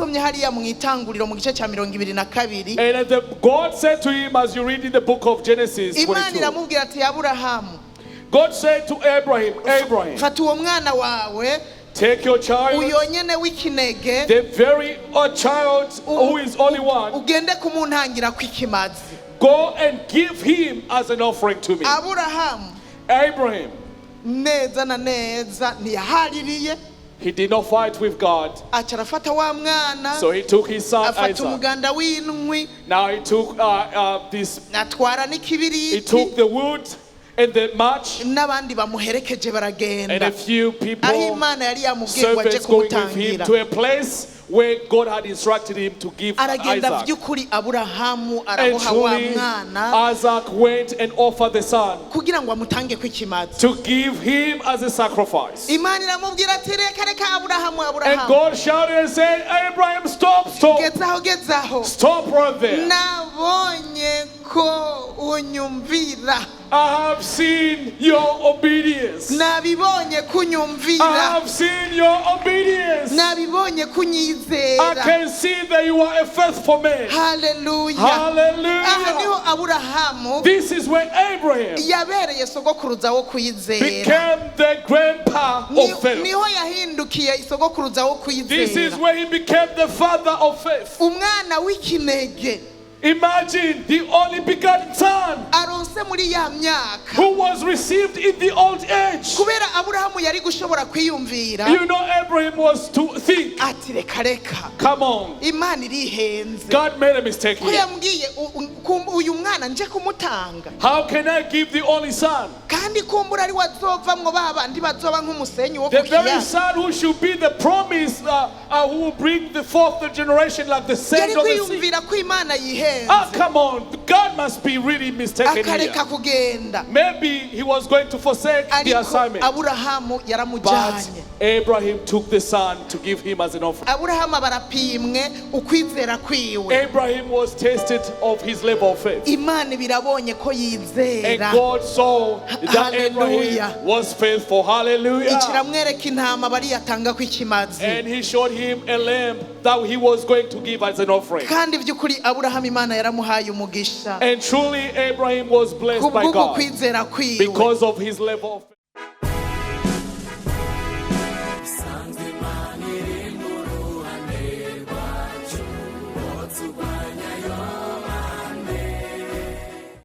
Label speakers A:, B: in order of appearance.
A: wasomye hariya mu itanguriro mu gice cya 22.
B: And God said to him, as you read in the book of Genesis 22,
A: Imana iramubwira ati Aburahamu,
B: God said to Abraham,
A: fata uwo mwana wawe,
B: take your child,
A: uyo nyene w'ikinege,
B: the very child who is only one,
A: ugende kumuntangira kw'ikimazi.
B: go and give him as an offering to me. Abraham,
A: neza na neza ntiyahaririye.
B: he did not fight with God.
A: Acarafata wa mwana,
B: So he took his son
A: afata
B: Isaac.
A: umuganda w'inwi,
B: Now he took
A: atwara
B: he
A: n'ikibiriti,
B: took the wood and the match
A: n'abandi bamuherekeje
B: and
A: baragenda.
B: a few people,
A: Aho Imana yari yamubwiye ngo aje
B: servants going with him
A: kumutangira.
B: to a place where God had instructed him to give
A: Aragenda
B: Isaac.
A: vy'ukuri Aburahamu
B: And
A: aramuha wa
B: truly,
A: mwana
B: Isaac went and offered the son
A: kugira ngo amutange kw'ikimazi.
B: to give him as a sacrifice.
A: Imana iramubwira ati reka reka Aburahamu,
B: And
A: Aburahamu,
B: God shouted and said, Abraham, stop.
A: gezaho.
B: Stop right there.
A: Nabonye ko unyumvira.
B: I have seen your obedience.
A: Nabibonye
B: I
A: kunyumvira.
B: have seen your obedience.
A: Nabibonye
B: I
A: kunyizera.
B: can see that you are a faithful man.
A: Hallelujah. Aha niho
B: Hallelujah.
A: Aburahamu
B: This is when Abraham
A: yabereye sogokuruza wo kwizera.
B: became the grandpa of faith.
A: Niho yahindukiye isogokuruza wo
B: This is
A: kwizera.
B: when he became the father of faith.
A: Umwana w'ikinege
B: Imagine the only begotten son
A: aronse muri ya myaka.
B: who was received in the old age.
A: Kubera Aburahamu yari gushobora kwiyumvira
B: You know, Abraham was to think,
A: ati reka reka,
B: come on,
A: Imana irihenze.
B: God made a mistake
A: Ko
B: here.
A: yambwiye uyu mwana nje kumutanga,
B: How can I give the only son?
A: kandi kumbura ari wazovamwo babandi bazoba nk'umusenyi wo
B: The very
A: kukiya.
B: son who should be the promise, who will bring the fourth generation like the
A: Yari
B: sand of the sea.
A: kwiyumvira ko Imana yihenze,
B: Come on, God must be really mistaken here.
A: akareka kugenda.
B: Maybe he was going to forsake the
A: Ariko
B: assignment.
A: Aburahamu
B: But
A: yaramujanye.
B: Abraham took the son to give him as an offering.
A: Aburahamu barapimwe ukwizera kwiwe.
B: Abraham was tested of his level of faith.
A: Imana birabonye ko
B: And
A: yizera.
B: God saw that
A: Hallelujah.
B: Abraham was faithful. Hallelujah.
A: Ikiramwereka intama bari yatanga kw'ikimazi.
B: And he showed him a lamb that he was going to give as an offering.
A: Kandi vy'ukuri Aburahamu Imana yaramuhaye umugisha.
B: And truly Abraham was blessed by
A: Kubw'uko
B: God
A: kwizera kwiwe.
B: because of his level of faith.